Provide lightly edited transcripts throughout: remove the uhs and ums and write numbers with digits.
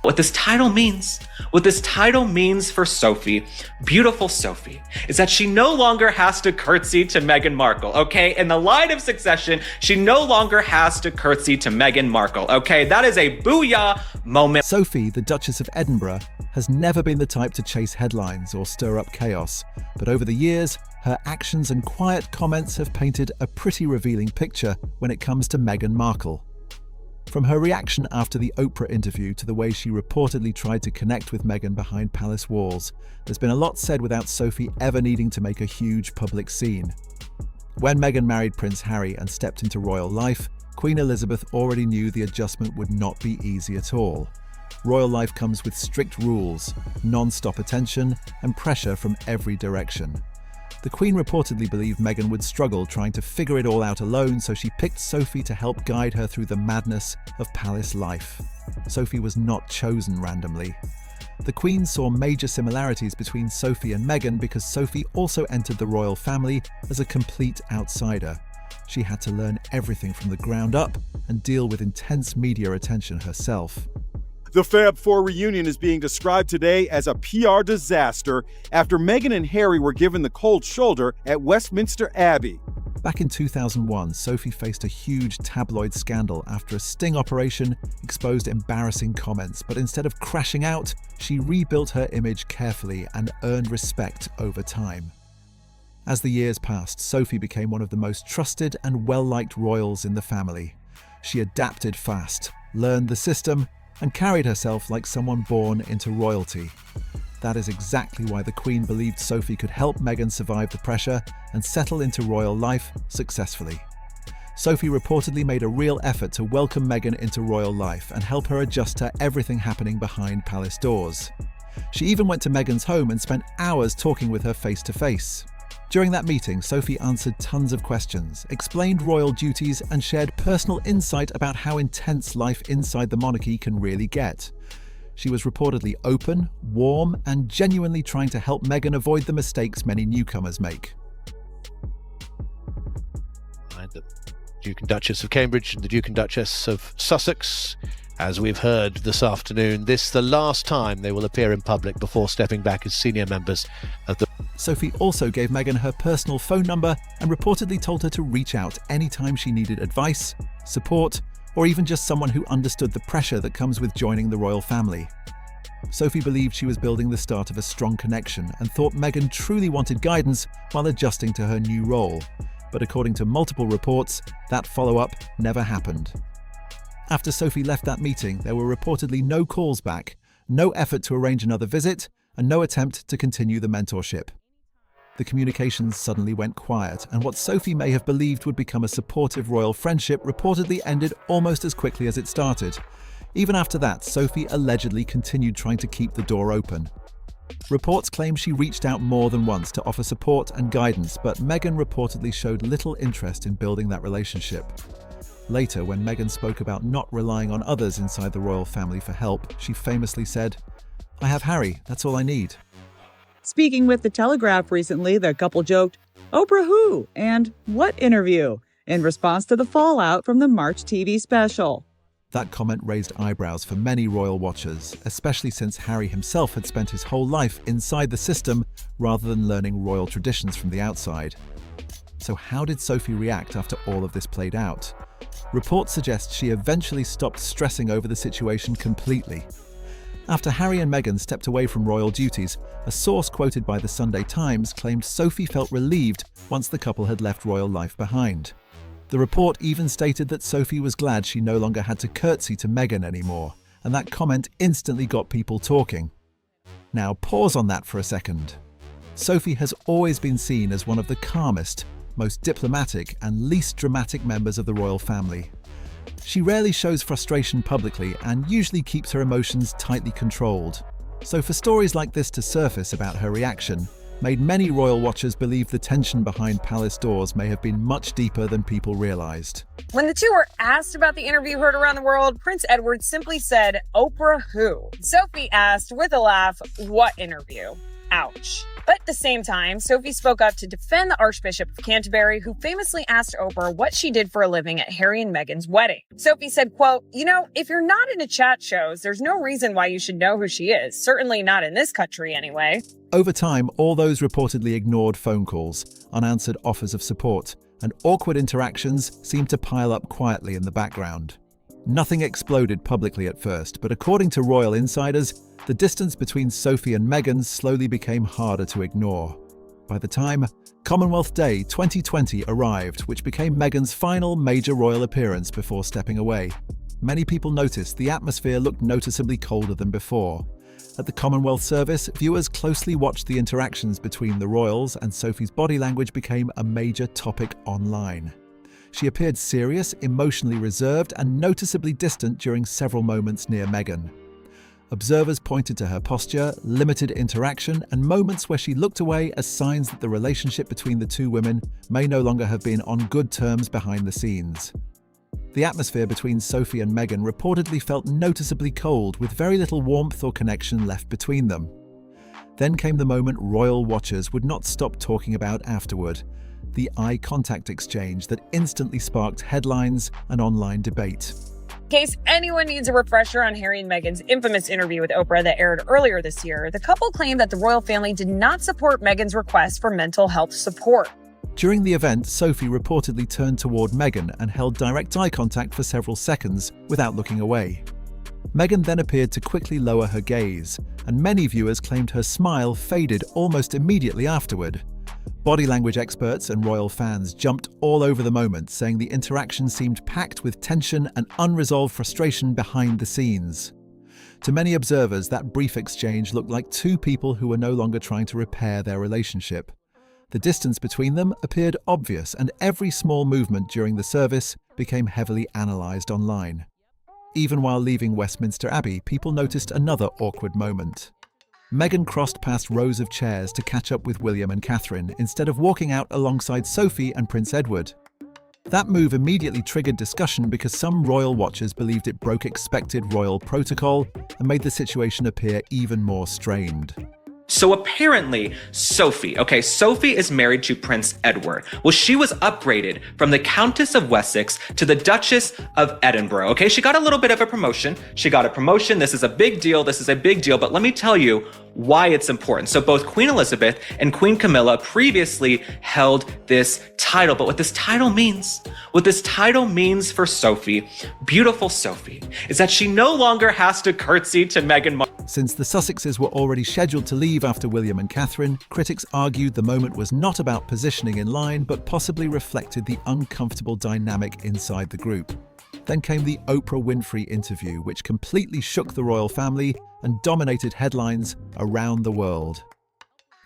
What this title means for Sophie, beautiful Sophie, is that she no longer has to curtsy to Meghan Markle, okay? In the line of succession, she no longer has to curtsy to Meghan Markle, okay? That is a booyah moment. Sophie, the Duchess of Edinburgh, has never been the type to chase headlines or stir up chaos, but over the years, her actions and quiet comments have painted a pretty revealing picture when it comes to Meghan Markle. From her reaction after the Oprah interview to the way she reportedly tried to connect with Meghan behind palace walls, there's been a lot said without Sophie ever needing to make a huge public scene. When Meghan married Prince Harry and stepped into royal life, Queen Elizabeth already knew the adjustment would not be easy at all. Royal life comes with strict rules, non-stop attention, and pressure from every direction. The Queen reportedly believed Meghan would struggle trying to figure it all out alone, so she picked Sophie to help guide her through the madness of palace life. Sophie was not chosen randomly. The Queen saw major similarities between Sophie and Meghan because Sophie also entered the royal family as a complete outsider. She had to learn everything from the ground up and deal with intense media attention herself. The Fab Four reunion is being described today as a PR disaster after Meghan and Harry were given the cold shoulder at Westminster Abbey. Back in 2001, Sophie faced a huge tabloid scandal after a sting operation exposed embarrassing comments, but instead of crashing out, she rebuilt her image carefully and earned respect over time. As the years passed, Sophie became one of the most trusted and well-liked royals in the family. She adapted fast, learned the system, and carried herself like someone born into royalty. That is exactly why the Queen believed Sophie could help Meghan survive the pressure and settle into royal life successfully. Sophie reportedly made a real effort to welcome Meghan into royal life and help her adjust to everything happening behind palace doors. She even went to Meghan's home and spent hours talking with her face to face. During that meeting, Sophie answered tons of questions, explained royal duties, and shared personal insight about how intense life inside the monarchy can really get. She was reportedly open, warm, and genuinely trying to help Meghan avoid the mistakes many newcomers make. The Duke and Duchess of Cambridge and the Duke and Duchess of Sussex. As we've heard this afternoon, this is the last time they will appear in public before stepping back as senior members of the... Sophie also gave Meghan her personal phone number and reportedly told her to reach out anytime she needed advice, support, or even just someone who understood the pressure that comes with joining the royal family. Sophie believed she was building the start of a strong connection and thought Meghan truly wanted guidance while adjusting to her new role. But according to multiple reports, that follow-up never happened. After Sophie left that meeting, there were reportedly no calls back, no effort to arrange another visit, and no attempt to continue the mentorship. The communications suddenly went quiet, and what Sophie may have believed would become a supportive royal friendship reportedly ended almost as quickly as it started. Even after that, Sophie allegedly continued trying to keep the door open. Reports claim she reached out more than once to offer support and guidance, but Meghan reportedly showed little interest in building that relationship. Later, when Meghan spoke about not relying on others inside the royal family for help, she famously said, "I have Harry, that's all I need." Speaking with The Telegraph recently, the couple joked, "Oprah who?" and "What interview?" in response to the fallout from the March TV special. That comment raised eyebrows for many royal watchers, especially since Harry himself had spent his whole life inside the system rather than learning royal traditions from the outside. So how did Sophie react after all of this played out? Reports suggest she eventually stopped stressing over the situation completely. After Harry and Meghan stepped away from royal duties, a source quoted by the Sunday Times claimed Sophie felt relieved once the couple had left royal life behind. The report even stated that Sophie was glad she no longer had to curtsy to Meghan anymore, and that comment instantly got people talking. Now pause on that for a second. Sophie has always been seen as one of the calmest, most diplomatic and least dramatic members of the royal family. She rarely shows frustration publicly and usually keeps her emotions tightly controlled. So for stories like this to surface about her reaction, made many royal watchers believe the tension behind palace doors may have been much deeper than people realized. When the two were asked about the interview heard around the world, Prince Edward simply said, "Oprah who?" Sophie asked with a laugh, "What interview?" Ouch. But at the same time, Sophie spoke up to defend the Archbishop of Canterbury, who famously asked Oprah what she did for a living at Harry and Meghan's wedding. Sophie said, quote, if you're not into chat shows, there's no reason why you should know who she is. Certainly not in this country anyway. Over time, all those reportedly ignored phone calls, unanswered offers of support, and awkward interactions seemed to pile up quietly in the background. Nothing exploded publicly at first, but according to royal insiders, the distance between Sophie and Meghan slowly became harder to ignore. By the time Commonwealth Day 2020 arrived, which became Meghan's final major royal appearance before stepping away, many people noticed the atmosphere looked noticeably colder than before. At the Commonwealth service, viewers closely watched the interactions between the royals, and Sophie's body language became a major topic online. She appeared serious, emotionally reserved, and noticeably distant during several moments near Meghan. Observers pointed to her posture, limited interaction, and moments where she looked away as signs that the relationship between the two women may no longer have been on good terms behind the scenes. The atmosphere between Sophie and Meghan reportedly felt noticeably cold, with very little warmth or connection left between them. Then came the moment royal watchers would not stop talking about afterward: the eye contact exchange that instantly sparked headlines and online debate. In case anyone needs a refresher on Harry and Meghan's infamous interview with Oprah that aired earlier this year, the couple claimed that the royal family did not support Meghan's request for mental health support. During the event, Sophie reportedly turned toward Meghan and held direct eye contact for several seconds without looking away. Meghan then appeared to quickly lower her gaze, and many viewers claimed her smile faded almost immediately afterward. Body language experts and royal fans jumped all over the moment, saying the interaction seemed packed with tension and unresolved frustration behind the scenes. To many observers, that brief exchange looked like two people who were no longer trying to repair their relationship. The distance between them appeared obvious, and every small movement during the service became heavily analysed online. Even while leaving Westminster Abbey, people noticed another awkward moment. Meghan crossed past rows of chairs to catch up with William and Catherine instead of walking out alongside Sophie and Prince Edward. That move immediately triggered discussion because some royal watchers believed it broke expected royal protocol and made the situation appear even more strained. So apparently, Sophie is married to Prince Edward. Well, she was upgraded from the Countess of Wessex to the Duchess of Edinburgh, okay? She got a little bit of a promotion. This is a big deal. But let me tell you why it's important. So both Queen Elizabeth and Queen Camilla previously held this title. But what this title means for Sophie, beautiful Sophie, is that she no longer has to curtsy to Meghan Markle. Since the Sussexes were already scheduled to leave after William and Catherine, critics argued the moment was not about positioning in line, but possibly reflected the uncomfortable dynamic inside the group. Then came the Oprah Winfrey interview, which completely shook the royal family and dominated headlines around the world.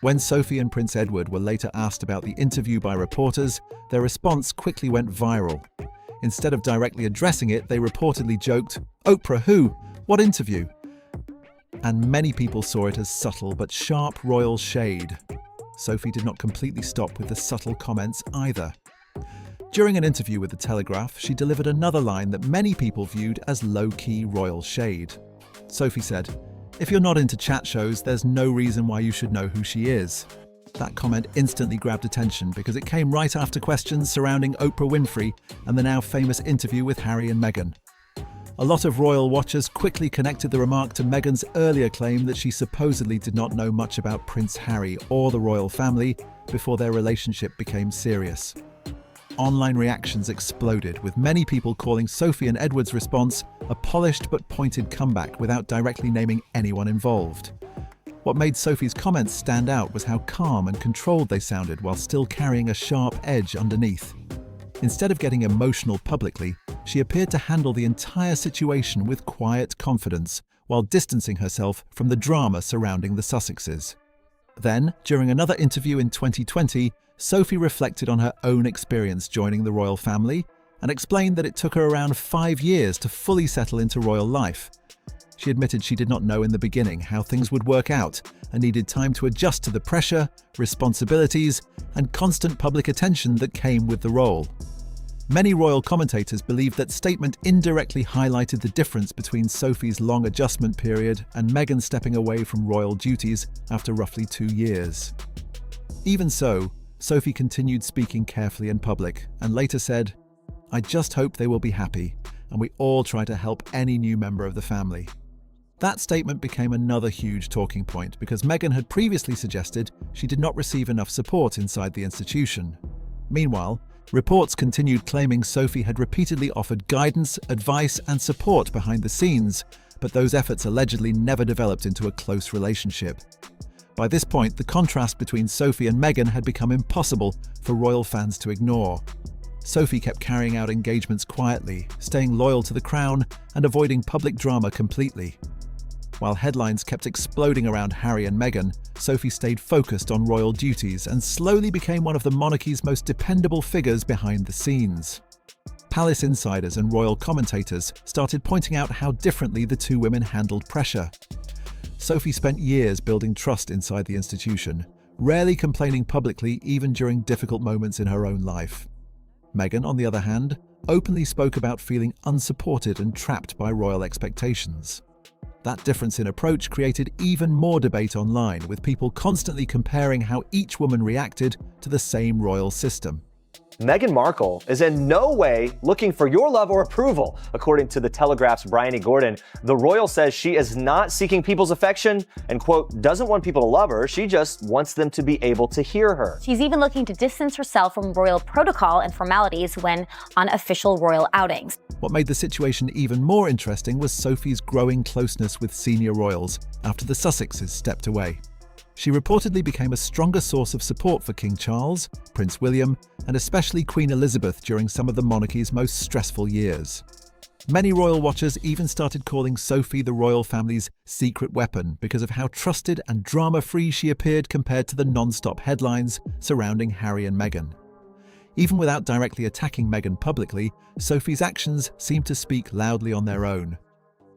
When Sophie and Prince Edward were later asked about the interview by reporters, their response quickly went viral. Instead of directly addressing it, they reportedly joked, "Oprah who? What interview?" And many people saw it as subtle but sharp royal shade. Sophie did not completely stop with the subtle comments either. During an interview with The Telegraph, she delivered another line that many people viewed as low-key royal shade. Sophie said, "If you're not into chat shows, there's no reason why you should know who she is." That comment instantly grabbed attention because it came right after questions surrounding Oprah Winfrey and the now famous interview with Harry and Meghan. A lot of royal watchers quickly connected the remark to Meghan's earlier claim that she supposedly did not know much about Prince Harry or the royal family before their relationship became serious. Online reactions exploded, with many people calling Sophie and Edward's response a polished but pointed comeback without directly naming anyone involved. What made Sophie's comments stand out was how calm and controlled they sounded while still carrying a sharp edge underneath. Instead of getting emotional publicly, she appeared to handle the entire situation with quiet confidence while distancing herself from the drama surrounding the Sussexes. Then, during another interview in 2020, Sophie reflected on her own experience joining the royal family and explained that it took her around 5 years to fully settle into royal life. She admitted she did not know in the beginning how things would work out and needed time to adjust to the pressure, responsibilities, and constant public attention that came with the role. Many royal commentators believe that statement indirectly highlighted the difference between Sophie's long adjustment period and Meghan stepping away from royal duties after roughly 2 years. Even so, Sophie continued speaking carefully in public and later said, "I just hope they will be happy, and we all try to help any new member of the family." That statement became another huge talking point because Meghan had previously suggested she did not receive enough support inside the institution. Meanwhile, reports continued claiming Sophie had repeatedly offered guidance, advice, and support behind the scenes, but those efforts allegedly never developed into a close relationship. By this point, the contrast between Sophie and Meghan had become impossible for royal fans to ignore. Sophie kept carrying out engagements quietly, staying loyal to the crown and avoiding public drama completely. While headlines kept exploding around Harry and Meghan, Sophie stayed focused on royal duties and slowly became one of the monarchy's most dependable figures behind the scenes. Palace insiders and royal commentators started pointing out how differently the two women handled pressure. Sophie spent years building trust inside the institution, rarely complaining publicly even during difficult moments in her own life. Meghan, on the other hand, openly spoke about feeling unsupported and trapped by royal expectations. That difference in approach created even more debate online, with people constantly comparing how each woman reacted to the same royal system. Meghan Markle is in no way looking for your love or approval. According to The Telegraph's Bryony Gordon, the royal says she is not seeking people's affection and, quote, doesn't want people to love her. She just wants them to be able to hear her. She's even looking to distance herself from royal protocol and formalities when on official royal outings. What made the situation even more interesting was Sophie's growing closeness with senior royals after the Sussexes stepped away. She reportedly became a stronger source of support for King Charles, Prince William, and especially Queen Elizabeth during some of the monarchy's most stressful years. Many royal watchers even started calling Sophie the royal family's secret weapon because of how trusted and drama-free she appeared compared to the non-stop headlines surrounding Harry and Meghan. Even without directly attacking Meghan publicly, Sophie's actions seemed to speak loudly on their own.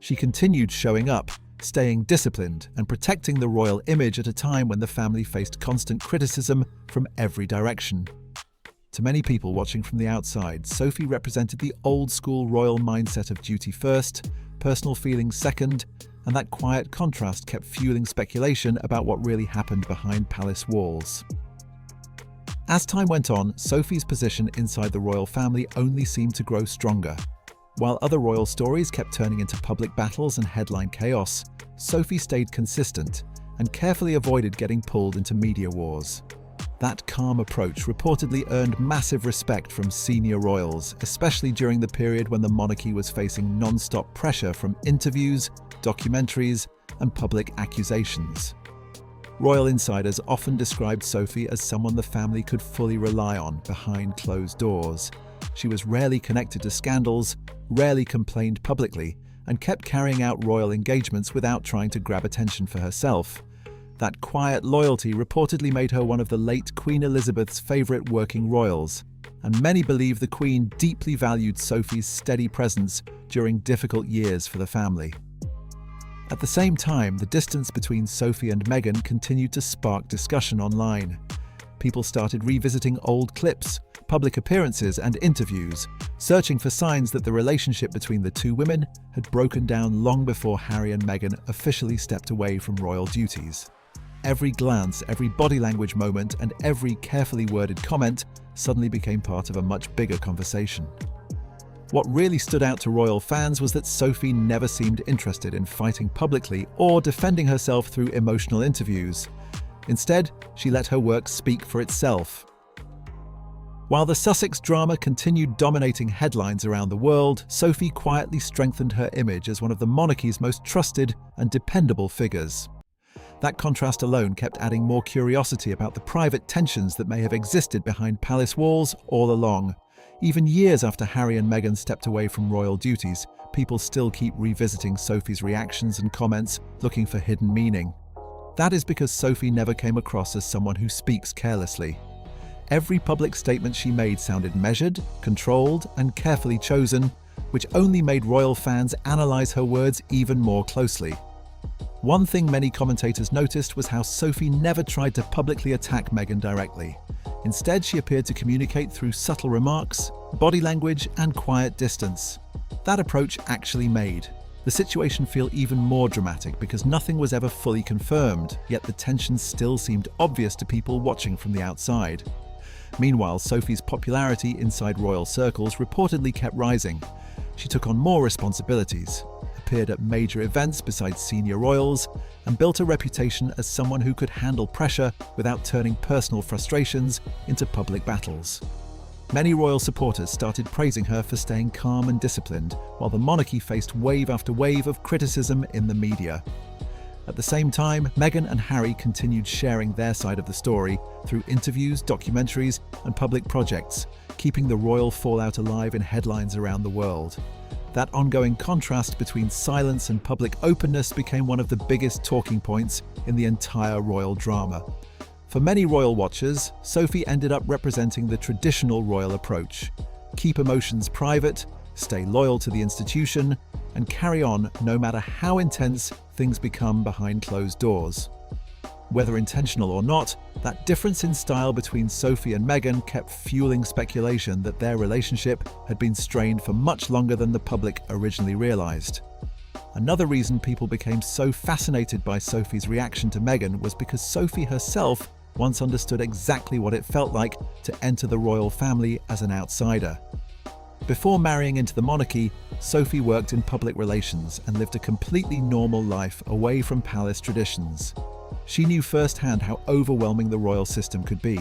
She continued showing up, staying disciplined and protecting the royal image at a time when the family faced constant criticism from every direction. To many people watching from the outside, Sophie represented the old-school royal mindset of duty first, personal feelings second, and that quiet contrast kept fueling speculation about what really happened behind palace walls. As time went on, Sophie's position inside the royal family only seemed to grow stronger. While other royal stories kept turning into public battles and headline chaos, Sophie stayed consistent and carefully avoided getting pulled into media wars. That calm approach reportedly earned massive respect from senior royals, especially during the period when the monarchy was facing non-stop pressure from interviews, documentaries, and public accusations. Royal insiders often described Sophie as someone the family could fully rely on behind closed doors. She was rarely connected to scandals, rarely complained publicly, and kept carrying out royal engagements without trying to grab attention for herself. That quiet loyalty reportedly made her one of the late Queen Elizabeth's favourite working royals, and many believe the Queen deeply valued Sophie's steady presence during difficult years for the family. At the same time, the distance between Sophie and Meghan continued to spark discussion online. People started revisiting old clips, public appearances, and interviews, searching for signs that the relationship between the two women had broken down long before Harry and Meghan officially stepped away from royal duties. Every glance, every body language moment, and every carefully worded comment suddenly became part of a much bigger conversation. What really stood out to royal fans was that Sophie never seemed interested in fighting publicly or defending herself through emotional interviews. Instead, she let her work speak for itself. While the Sussex drama continued dominating headlines around the world, Sophie quietly strengthened her image as one of the monarchy's most trusted and dependable figures. That contrast alone kept adding more curiosity about the private tensions that may have existed behind palace walls all along. Even years after Harry and Meghan stepped away from royal duties, people still keep revisiting Sophie's reactions and comments, looking for hidden meaning. That is because Sophie never came across as someone who speaks carelessly. Every public statement she made sounded measured, controlled, and carefully chosen, which only made royal fans analyze her words even more closely. One thing many commentators noticed was how Sophie never tried to publicly attack Meghan directly. Instead, she appeared to communicate through subtle remarks, body language, and quiet distance. That approach actually made the situation feel even more dramatic because nothing was ever fully confirmed, yet the tension still seemed obvious to people watching from the outside. Meanwhile, Sophie's popularity inside royal circles reportedly kept rising. She took on more responsibilities, appeared at major events besides senior royals, and built a reputation as someone who could handle pressure without turning personal frustrations into public battles. Many royal supporters started praising her for staying calm and disciplined, while the monarchy faced wave after wave of criticism in the media. At the same time, Meghan and Harry continued sharing their side of the story through interviews, documentaries, and public projects, keeping the royal fallout alive in headlines around the world. That ongoing contrast between silence and public openness became one of the biggest talking points in the entire royal drama. For many royal watchers, Sophie ended up representing the traditional royal approach: keep emotions private, stay loyal to the institution, and carry on no matter how intense things become behind closed doors. Whether intentional or not, that difference in style between Sophie and Meghan kept fueling speculation that their relationship had been strained for much longer than the public originally realized. Another reason people became so fascinated by Sophie's reaction to Meghan was because Sophie herself once understood exactly what it felt like to enter the royal family as an outsider. Before marrying into the monarchy, Sophie worked in public relations and lived a completely normal life away from palace traditions. She knew firsthand how overwhelming the royal system could be,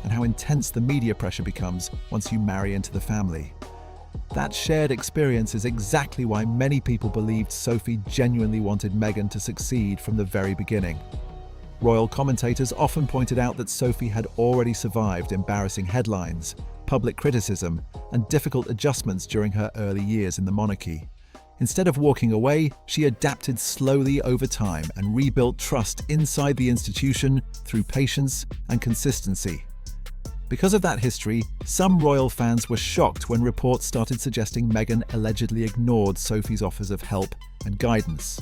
and how intense the media pressure becomes once you marry into the family. That shared experience is exactly why many people believed Sophie genuinely wanted Meghan to succeed from the very beginning. Royal commentators often pointed out that Sophie had already survived embarrassing headlines, public criticism, and difficult adjustments during her early years in the monarchy. Instead of walking away, she adapted slowly over time and rebuilt trust inside the institution through patience and consistency. Because of that history, some royal fans were shocked when reports started suggesting Meghan allegedly ignored Sophie's offers of help and guidance.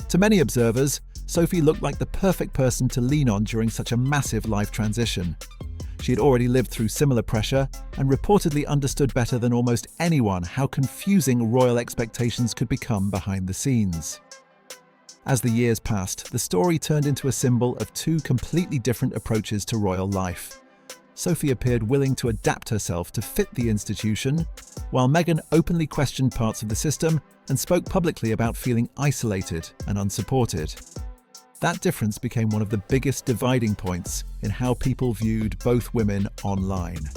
To many observers, Sophie looked like the perfect person to lean on during such a massive life transition. She had already lived through similar pressure and reportedly understood better than almost anyone how confusing royal expectations could become behind the scenes. As the years passed, the story turned into a symbol of two completely different approaches to royal life. Sophie appeared willing to adapt herself to fit the institution, while Meghan openly questioned parts of the system and spoke publicly about feeling isolated and unsupported. That difference became one of the biggest dividing points in how people viewed both women online.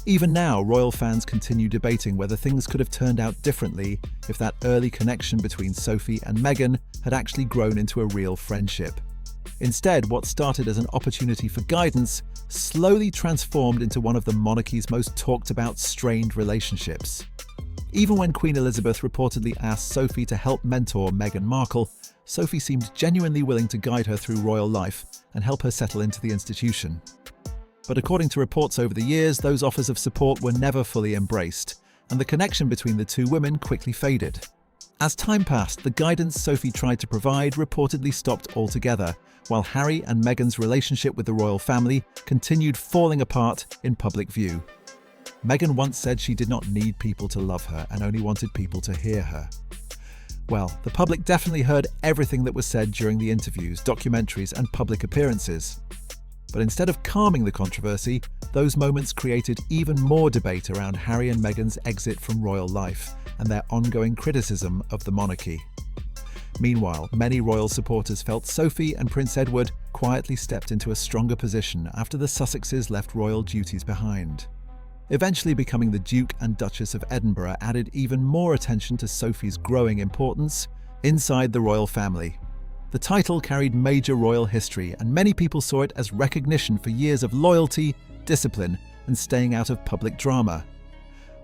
Even now, royal fans continue debating whether things could have turned out differently if that early connection between Sophie and Meghan had actually grown into a real friendship. Instead, what started as an opportunity for guidance slowly transformed into one of the monarchy's most talked about strained relationships. Even when Queen Elizabeth reportedly asked Sophie to help mentor Meghan Markle, Sophie seemed genuinely willing to guide her through royal life and help her settle into the institution. But according to reports over the years, those offers of support were never fully embraced, and the connection between the two women quickly faded. As time passed, the guidance Sophie tried to provide reportedly stopped altogether, while Harry and Meghan's relationship with the royal family continued falling apart in public view. Meghan once said she did not need people to love her and only wanted people to hear her. Well, the public definitely heard everything that was said during the interviews, documentaries, and public appearances. But instead of calming the controversy, those moments created even more debate around Harry and Meghan's exit from royal life and their ongoing criticism of the monarchy. Meanwhile, many royal supporters felt Sophie and Prince Edward quietly stepped into a stronger position after the Sussexes left royal duties behind. Eventually becoming the Duke and Duchess of Edinburgh added even more attention to Sophie's growing importance inside the royal family. The title carried major royal history, and many people saw it as recognition for years of loyalty, discipline, and staying out of public drama.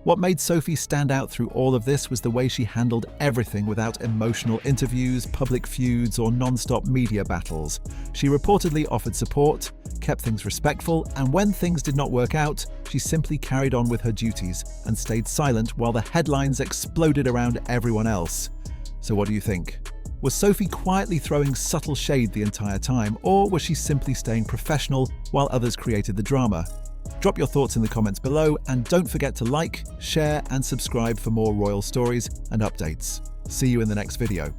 What made Sophie stand out through all of this was the way she handled everything without emotional interviews, public feuds, or non-stop media battles. She reportedly offered support, kept things respectful, and when things did not work out, she simply carried on with her duties and stayed silent while the headlines exploded around everyone else. So what do you think? Was Sophie quietly throwing subtle shade the entire time, or was she simply staying professional while others created the drama? Drop your thoughts in the comments below, and don't forget to like, share, and subscribe for more royal stories and updates. See you in the next video.